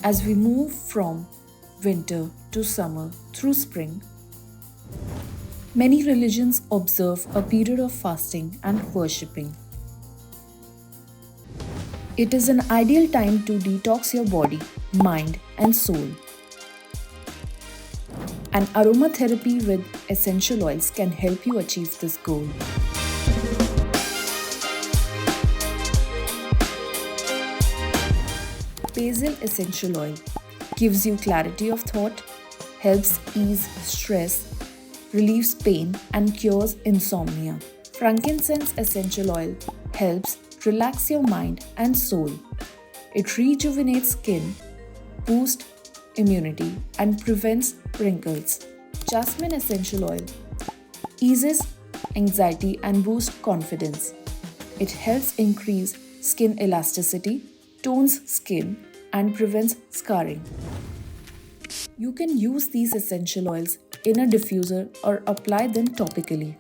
As we move from winter to summer through spring, many religions observe a period of fasting and worshipping. It is an ideal time to detox your body, mind, and soul. And aromatherapy with essential oils can help you achieve this goal. Basil essential oil gives you clarity of thought, helps ease stress, relieves pain, and cures insomnia. Frankincense essential oil helps relax your mind and soul. It rejuvenates skin, boosts immunity, and prevents wrinkles. Jasmine essential oil eases anxiety and boosts confidence. It helps increase skin elasticity, tones skin, and prevents scarring. You can use these essential oils in a diffuser or apply them topically.